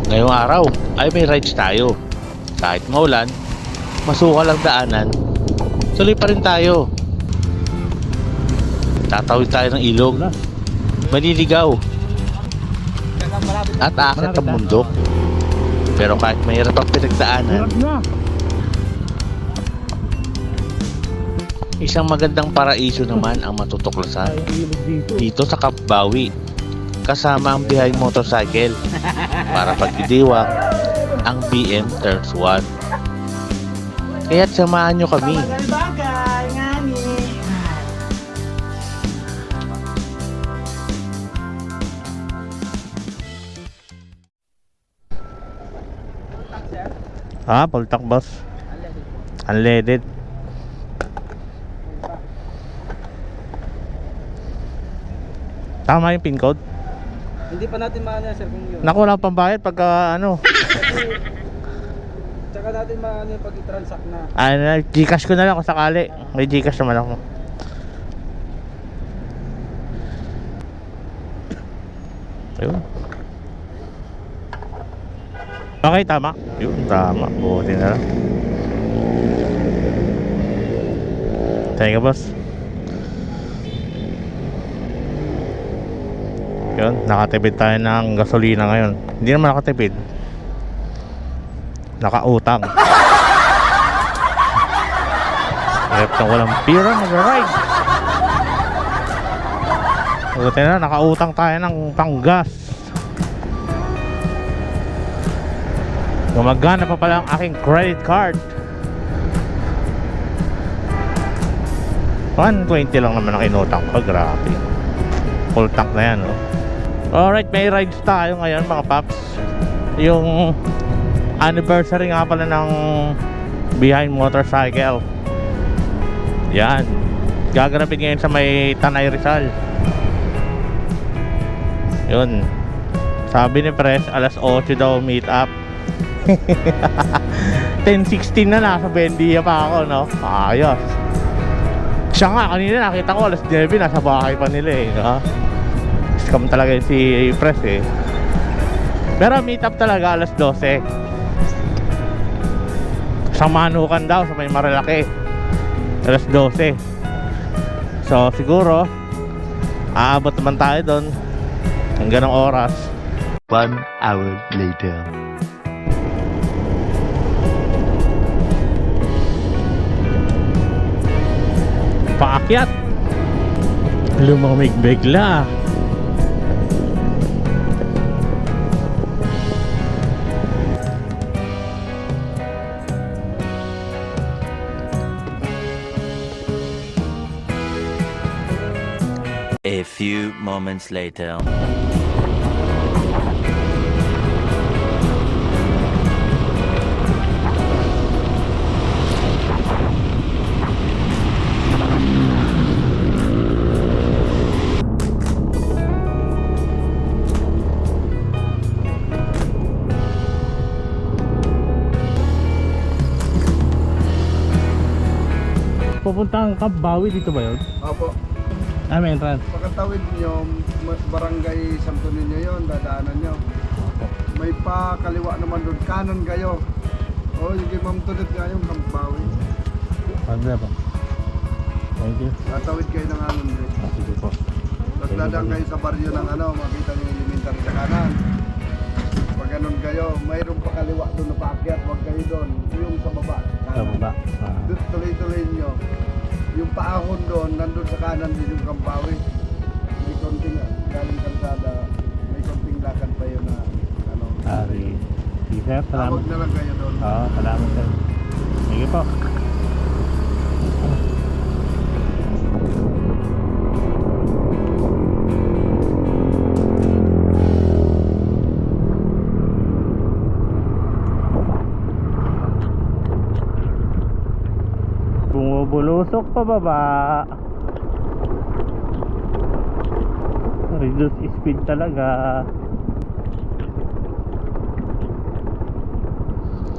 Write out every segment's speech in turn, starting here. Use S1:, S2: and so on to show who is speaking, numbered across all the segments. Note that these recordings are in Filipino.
S1: Ngayong araw ay may rides tayo. Kahit maulan, masukal ang daanan, tuloy pa rin tayo. Tatawid tayo ng ilog, maliligaw, at aakit ang bundok. Pero kahit mahirap ang pinagdaanan, isang magandang paraiso naman ang matutuklasan dito sa Kapbawi, kasama ang Behind Motorcycle para pagdidiwang ang BM Turns 1. Kaya't samahan nyo kami.
S2: Bagay, ngani.
S1: Full tank boss. Unleaded. Tama yung pin code?
S2: Hindi pa natin maano sir kung yun.
S1: Naku, wala pang bayad pagka ano.
S2: Tsaka natin maano yung pag-transact na.
S1: Gcash ko na lang kung sakali. May Gcash naman ako. Ayun. Okay, tama. Yun, tama. Buti na lang. Thank you, boss. Yun, nakatipid tayo ng gasolina ngayon. Hindi naman nakatipid. Nakautang. Hirap na walang pira, mag-ride. Buti na, nakautang tayo ng panggas. Gumagana pa pala ang aking credit card. 120 lang naman ang inutang ko, grabe. Full tank na yan, oh. Alright, may rides tayo ngayon mga paps. Yung anniversary nga pala ng Behind Motorcycle. Yan, gaganapin ngayon sa may Tanay Rizal. Yun, sabi ni Pres alas 8 daw meet up. 10:16 na, nasa Bendia pa ako, no? Ayos. Siya nga, kanina nakita ko alas 9 nasa bahay pa nila eh, no? Scam talaga si Pres eh. Pero meet up talaga alas 12 sa Manukan daw, sa may Marilaki, alas 12. So siguro aabot naman tayo doon hanggang ng oras. 1 hour later. Paakyat, lumamig bigla.
S3: A few moments later.
S1: Pupunta ang Kapbawi dito ba yun?
S4: Opo.
S1: May entrance.
S4: Pagkatawid nyo, barangay Santo Niño yun, dadaanan nyo. May pakaliwa naman doon, kanan kayo. O, yung ma'am tulad nga yung Kapbawi.
S1: Pagda pa. Thank you.
S4: Tatawid kayo ng anon din.
S1: Sige po.
S4: Tapos dadaan kayo sa baryo ng ano, makita nyo yung elementary sa kanan. Pag ganun kayo, mayroong pakaliwa doon na paakyat, huwag kayo doon. Yung sa baba,
S1: Sa
S4: kanan.
S1: baba.
S4: Doon tuloy-tuloy nyo. Yung paahon doon, nandun sa kanan din yung Kapbawi. May konting galing kalsada, may konting lakad pa yun na ano.
S1: Ari. Sige sir,
S4: Tawag
S1: salamat.
S4: na lang kayo doon.
S1: Oo, salamat sir. Sige po. Bumubulusok pa baba. Reduce speed talaga.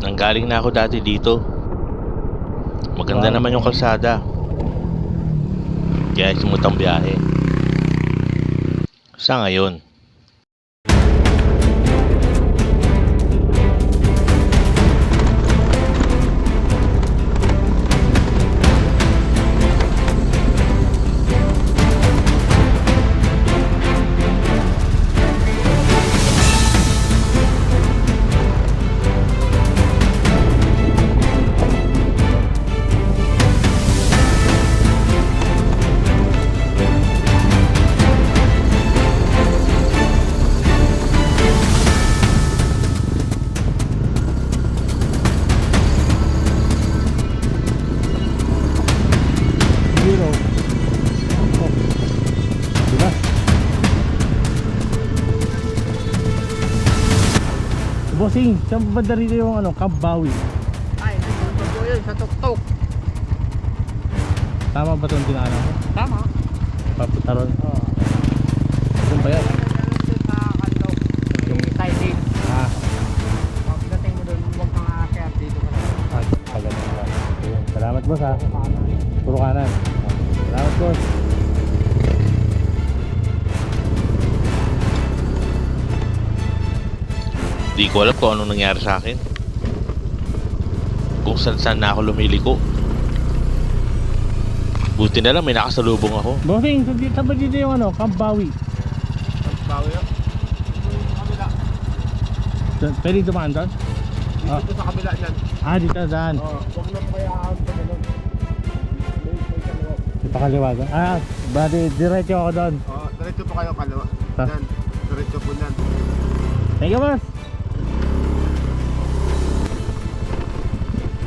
S1: Nanggaling na ako dati dito. Maganda naman yung kalsada. Kaya simut ang biyahe. Sa ngayon. Bossing, saan ba dito yung ano, Camp Bawi?
S2: Ay, nandun po yun sa tuktok.
S1: Tama ba itong dinaanan ko?
S2: Tama.
S1: Papunta ron.
S2: Oo.
S1: Saan ba yan?
S2: Nandun sa kanto. Yung side
S1: Ah,
S2: pagdating mo doon, huwag kang aakyat dito ka lang.
S1: pagano ka. Ayun. Salamat boss ha. Puro kanan. Salamat boss.
S5: Di ko alam kung anong nangyari sa akin. Kung saan na ako lumiliko. Buti na lang may nakasalubong ako.
S1: Bossing, saan ba dito yung ano, Camp Bawi?
S2: Bawi yun. Kabila.
S1: Pwede dumaan doon? Ah.
S2: Dito sa kabila dyan.
S1: Dito daan.
S2: Oo. Huwag na mo kaya ako sa ganun. May kaliwa.
S1: Di pa kaliwagan. Bali, diretso ako doon.
S2: Oo, diretso po kayo kaliwa.
S1: Ta-
S2: Dyan. Diretso po dyan.
S1: Thank you boss.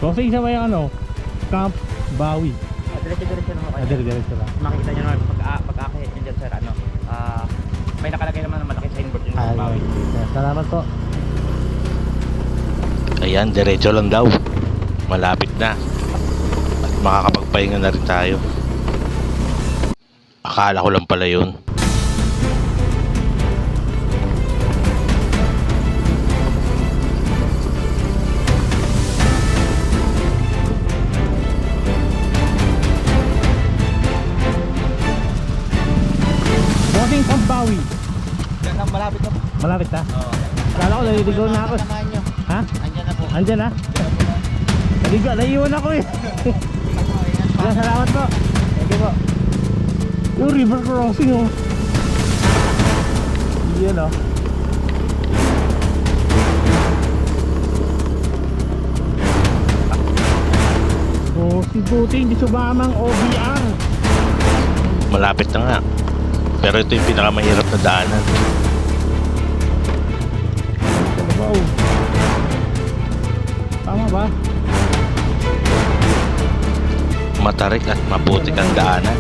S1: Bossing, saan ba yung ano, Camp Bawi?
S2: Diretso naman kayo.
S1: Diretso lang.
S2: Makikita nyo naman pag-aakit nyo dyan sir, ano, may nakalagay naman na malaki signboard yun sa bawi.
S1: Salamat po.
S5: Ayan, diretso lang daw. Malapit na. At makakapagpahinga na rin tayo. Akala ko lang pala yun.
S1: Bossing, Camp Bawi.
S2: Yan ang malapit na po.
S1: Malapit na?
S2: Oo.
S1: Kala ko naliligaw na ako.
S2: Samahan nyo.
S1: Ha?
S2: Andyan na po.
S1: Andyan na? Naligaw, naiiwan ako eh. Salamat po. Thank you po. Yung river crossing oh. Yan oh. Oh, si Buti hindi sumamang OBR.
S5: Malapit na nga. Pero ito yung pinakamahirap na daanan.
S1: Wow. Tama ba?
S5: Matarik at maputik ang daanan.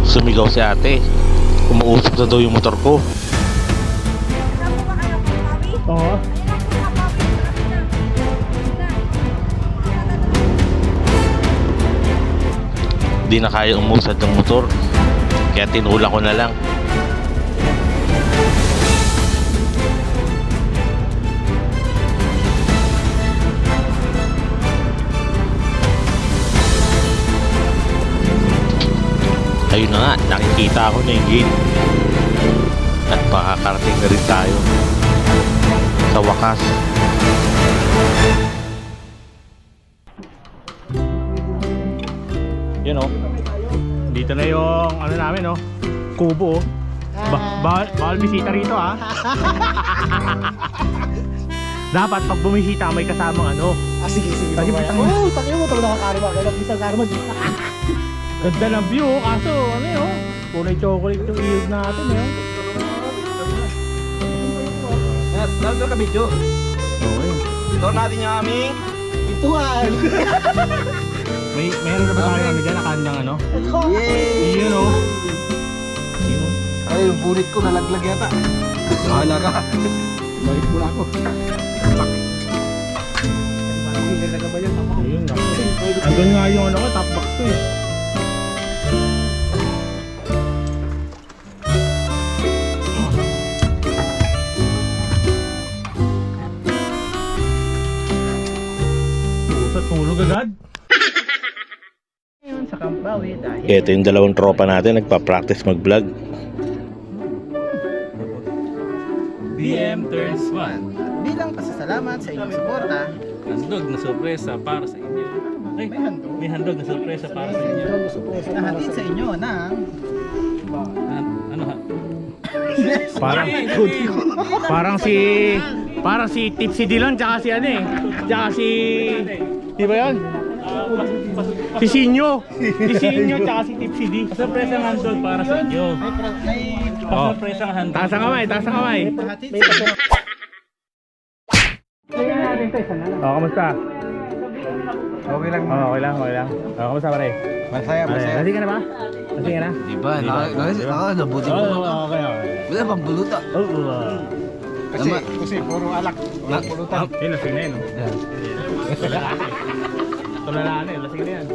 S5: Sumigaw si ate. Umuusok na daw yung motor ko.
S1: Oo.
S5: Di na kaya umusad ng motor. Kaya tinula ko na lang. Ayun na nga, nakikita ko na yung gate. At makakarating na rin tayo. Sa wakas.
S1: Yun oh. Dito na yung ano namin oh. Kubo oh. Bawal bisita rito ah. Dapat pag bumisita may kasamang ano.
S2: Sige.
S1: Kasi patang-
S2: Oo, takin mo. Tawag nakakariwa. Kaya isang karma.
S1: Ganda ng view oh. Kaso ano yun oh. Kulay chocolate yung ilog natin eh.
S2: Dapat ka video.
S1: Okay.
S2: Ito natin yung aming ituan.
S1: Meron na ba tayo ano dyan? Nakandang ano?
S2: Yay!
S1: Yun oh. Yun oh.
S2: Ay, yung bunit ko nalaglag yata. Bahala ka. Balik mo na ako.
S1: Ayun na. Andun nga yung ano ko, top box ko eh. Sa tulog agad.
S2: Ngayon sa Camp Bawi dahil
S5: Ito yung dalawang tropa natin nagpa-practice mag-vlog.
S6: BM turns 1.
S2: bilang pasasalamat sa inyong suporta,
S6: Handog na sorpresa para sa inyo. Ay, may handog na sorpresa para sa inyo.
S2: nahatid sa inyo ng
S6: Ano ha?
S1: Parang si Tipsy Dylan tsaka si ano eh. Tsaka si di ba yan? Si Sinyo. Si Sinyo tsaka si Tipsy D.
S6: Sorpresa ng handog para sa inyo.
S1: Oh.
S6: Sorpresa ng handog.
S1: Taas ang kamay, taas ang kamay.
S2: nahatid sa inyo.
S1: Oh, kamusta?
S4: Okay lang.
S1: Okay lang, okay lang. Kamusta pare?
S4: Masaya,
S1: Lasing ka na ba? Lasing ka na?
S7: Di ba? Nabuti
S1: Oo,
S7: mo.
S1: okay.
S7: Wala pang buluta.
S4: Kasi puro alak. Walang pulutan.
S1: Lasing na yun. Tulala na yun, lasing na yan.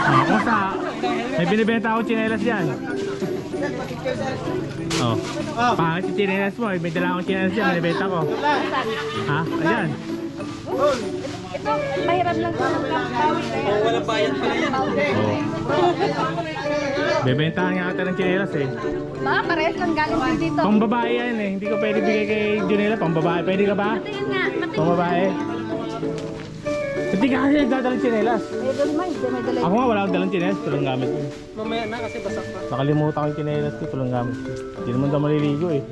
S1: Kumusta? May binibenta ako tsinelas dyan. Oh. Pangit yung tsinelas mo. May dala akong tsinelas dyan. Binibenta ko. Ha? Ayan.
S8: Ito, mahirap lang ito. Walang bayad pala yan.
S1: Oh. Bebentahan nga ata ng tsinelas eh.
S8: Ba, parehas lang galing din dito.
S1: Pang babae yan eh. Hindi ko pwede bigay kay Junela. Pang babae. Pwede ka ba?
S8: Patingin nga, patingin.
S1: Pang babae. Hindi ka kasi nagdadalang tsinelas.
S8: May dala.
S1: Ako nga wala akong dalang tsinelas. Tulang gamit ko. Mamaya na kasi basak pa. Nakalimutan ko yung tsinelas ko. Tulang gamit ko. Hindi naman daw maliligo eh.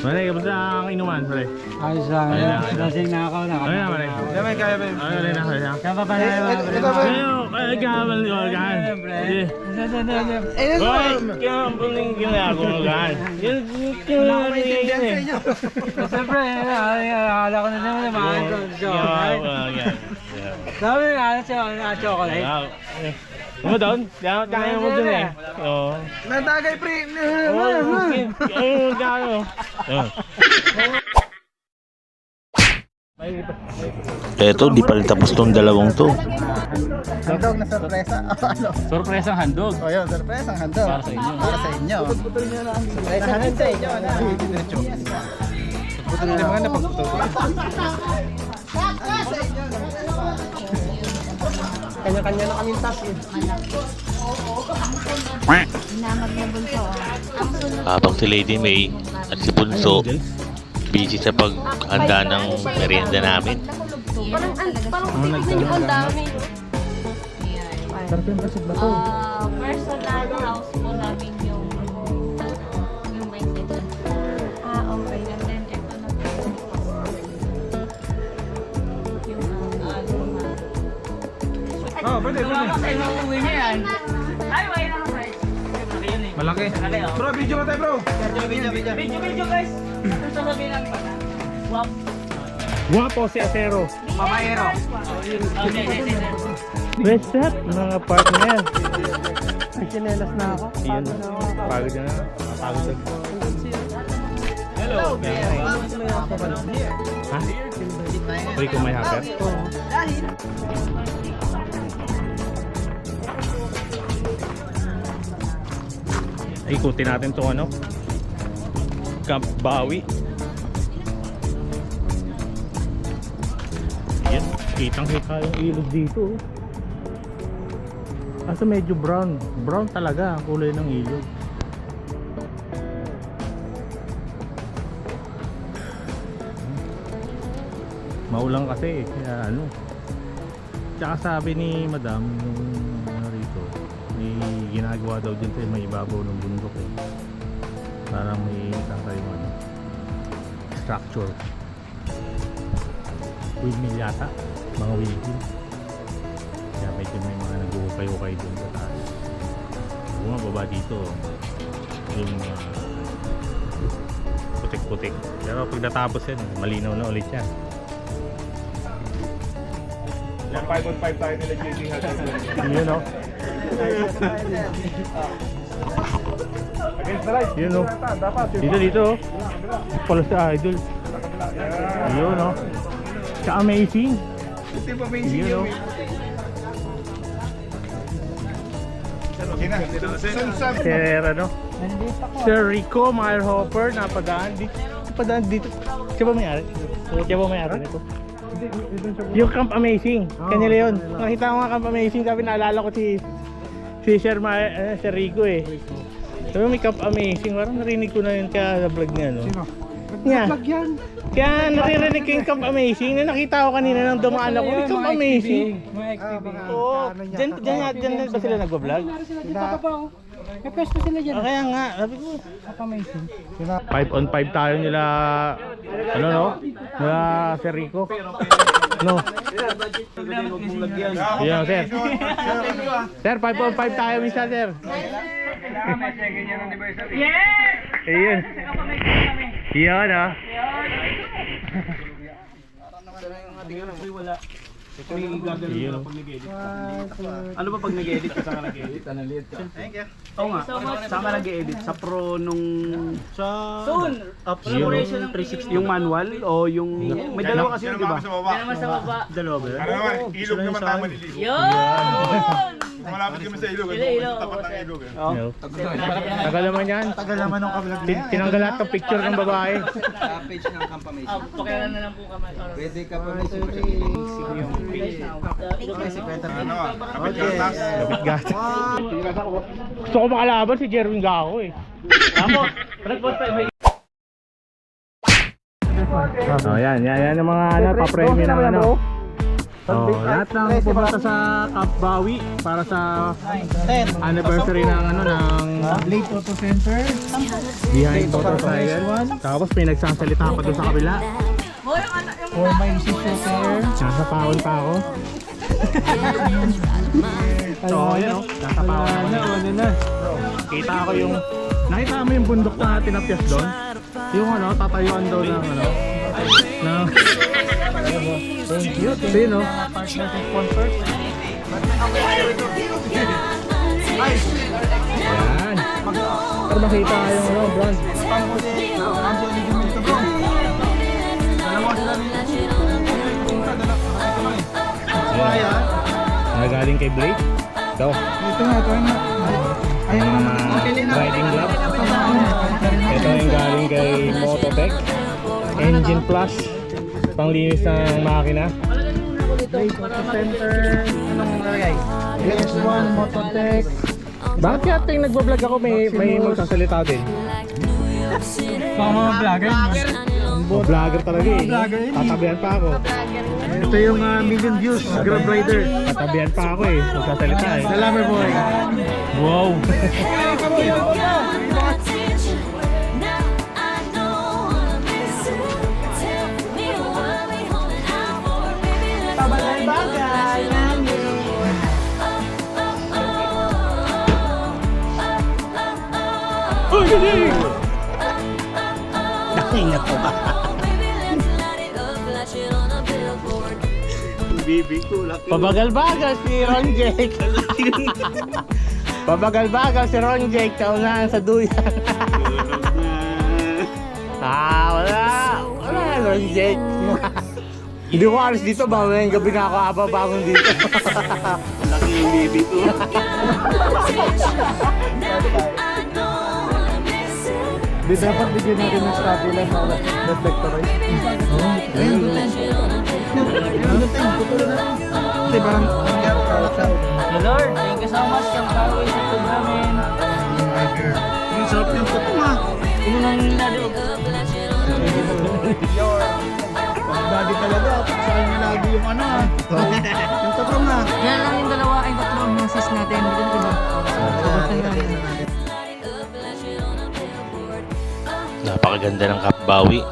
S1: Mare, kamusta ang inuman, pare?
S7: Ayos lang.
S1: Ayun lang.
S7: Lasing na ako na.
S1: Ayun na, pare.
S4: Kaya ba?
S1: Ayun na, pare.
S7: Kaya pa pala.
S4: Ito ba?
S1: Ayun, kamal ko, gan.
S4: Ayun
S1: Hoy, kamal ng ginagawa, gan. Yun, yan eh.
S7: Siyempre, akala ko na naman naman. Sabi nga, chocolate.
S1: Ano doon? Kaya mo dun eh. Oo.
S4: Natagay pre.
S5: Eto, di pa rin tapos tong dalawang to.
S4: Handog na sorpresa. Ano?
S1: Sorpresang handog.
S4: O yun, sorpresa ang handog.
S1: Para sa inyo.
S4: Para sa inyo. Sorpresa rin sa inyo. Hindi mga napagputo. Kanya-kanya na kaming task eh.
S8: Hinamag na bunso. Ang sunod.
S5: Habang si Lady May at si Bunso busy sa paghanda ng merienda namin.
S8: Parang titignan niyo ang dami. Personal house po namin yung may dito. Okay. And then ito na po.
S4: Pwede.
S1: Malaki.
S4: Bro, video mo tayo bro.
S2: Video guys! Sasabihin lang pa na. Wap.
S1: Guwapo si Acero.
S2: Pamayero.
S1: What's up, mga partner?
S7: May chinelas na ako.
S1: Yun. Pagod na. Pagod na. Hello. Ha? Uy, kung may hacker? Ikutin natin itong ano, Camp Bawi. Yan, kitang kita yung ilog dito. Asa medyo brown talaga ang kulay ng ilog. Maulang kasi kaya ano. Tsaka sabi ni madam nung ano rito, may ginagawa daw dyan sa may ibabaw ng bundok eh. Parang may tayo ano, structure. Windmill yata, mga windmill. Kaya medyo may mga nag-ukay-ukay dun sa taas. Bumababa dito yung putik-putik. Pero pag natapos yan, malinaw na ulit yan.
S4: Yan 5 on 5 tayo nila JD
S1: Yun o.
S4: Against the light.
S1: Yun o.
S4: Dapat.
S1: Dito. Pala sa idol. Yun o. Sa amazing.
S4: Ito yung amazing
S1: Yun o.
S4: yung
S1: Sir ano? Sir Rico Meyerhofer napadaan dito. Siya ba may-ari? Siya ba may-ari nito? Yung Camp Amazing. Kanya yun. Nakita ko nga Camp Amazing. Sabi naalala ko si Sir Rico eh. Sabi may Camp Amazing. Parang narinig ko na yun kaya sa vlog niya no.
S4: Sino?
S1: Niya.
S4: Vlog yan.
S1: Kaya naririnig ko yung Camp Amazing. Na nakita ko kanina nang dumaan ako. May Camp Amazing. Oo. Diyan ba sila nagbablog?
S7: May pwesto sila dyan.
S1: Kaya nga. Sabi ko.
S7: Amazing.
S1: 5 on 5 tayo nila. Ano no? Nila Sir Rico. No. Yan sir. Sir 5 on 5 tayo minsan sir. Ayun. Yun, ah.
S7: Ano ba pag nag-edit ka saan ka nag-edit? Oo nga. Saan ka nag-edit? Sa pro nung... Soon! Yung manual o yung... May dalawa kasi yun, di ba?
S8: Naman sa baba.
S7: Dalawa ba yun?
S9: Ano naman, ilog naman tayo maliligo.
S8: Yun!
S9: Malapit kami sa ilog.
S8: Ilog.
S9: Tapat ng ilog.
S1: No. Tagal naman yan.
S4: Tagal naman ng kabilang
S1: Tinanggal lahat ng picture ng babae.
S4: page ng Kampamation.
S8: Pakialan na lang po kami.
S4: Pwede ka pa may
S9: Ano, kapit yung taas.
S1: Kapit gata. Gusto ko makalaban si Jerwin Gaco eh. Oh, yan ang mga papremyo ng ano. Oh, lahat ng pumunta sa Cap Bawi para sa anniversary ng ano ng
S4: Late Auto Center.
S1: Behind Motorcycle. Tapos pinagsasalita pa doon sa kabila.
S4: For my sister.
S1: Nasa pawon pa ako. So, yan oh. Nasa pawon na. Kita ko yung... Nakita mo yung bundok na tinapyas doon? Yung ano, tatayuan daw ng ano. Na... Thank you. Sino? Yan. Para makita yung ano, brand. Nagaling kay Blake. Ito.
S4: Ito nga.
S1: Riding glove. Ito yung galing kay Mototech. Engine Plus. Panglinis ng makina.
S4: Center. Anong nalagay? PS1 Mototech.
S1: Bakit kaya tuwing nagbablog ako may magsasalita din?
S7: Mga vlogger.
S1: Vlogger talaga eh. Tatabihan pa ako.
S4: Ito yung million views. Grab Rider.
S1: Tatabihan pa ako eh. Magsasalita eh.
S4: Salamat boy.
S1: Wow! Uy, galing!
S4: Nakingat ko ba? Bibi ko laki.
S1: Pabagal-bagal si Ron Jake. Pabagal-bagal si Ron Jake. Kaunahan sa duyan. Wala Ron Jake. Hindi ko alis dito. Mamayang gabi na ako ababangon dito.
S4: Laki yung bibi ko. Di dapat bigyan natin ng stabilize sa reflectorize. Di ba?
S2: Lord, thank you so much kang bawi sa food namin.
S4: Yung sarap yung puto nga.
S2: Yung nang nalog.
S4: Daddy talaga. Sa kanya lagi yung ano ah. Yung tatrong nga.
S8: Yan lang yung dalawa ay tatlong sis natin. Dito diba?
S5: Napakaganda ng Cap Bawi.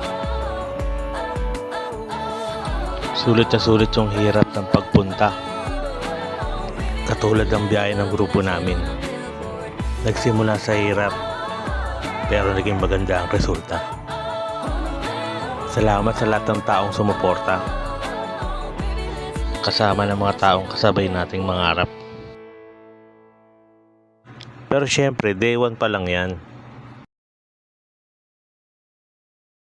S5: Sulit na sulit yung hirap ng pagpunta. Katulad ng biyahe ng grupo namin. Nagsimula sa hirap, pero naging maganda ang resulta. Salamat sa lahat ng taong sumuporta. Kasama ng mga taong kasabay nating mangarap. Pero syempre, day one pa lang yan.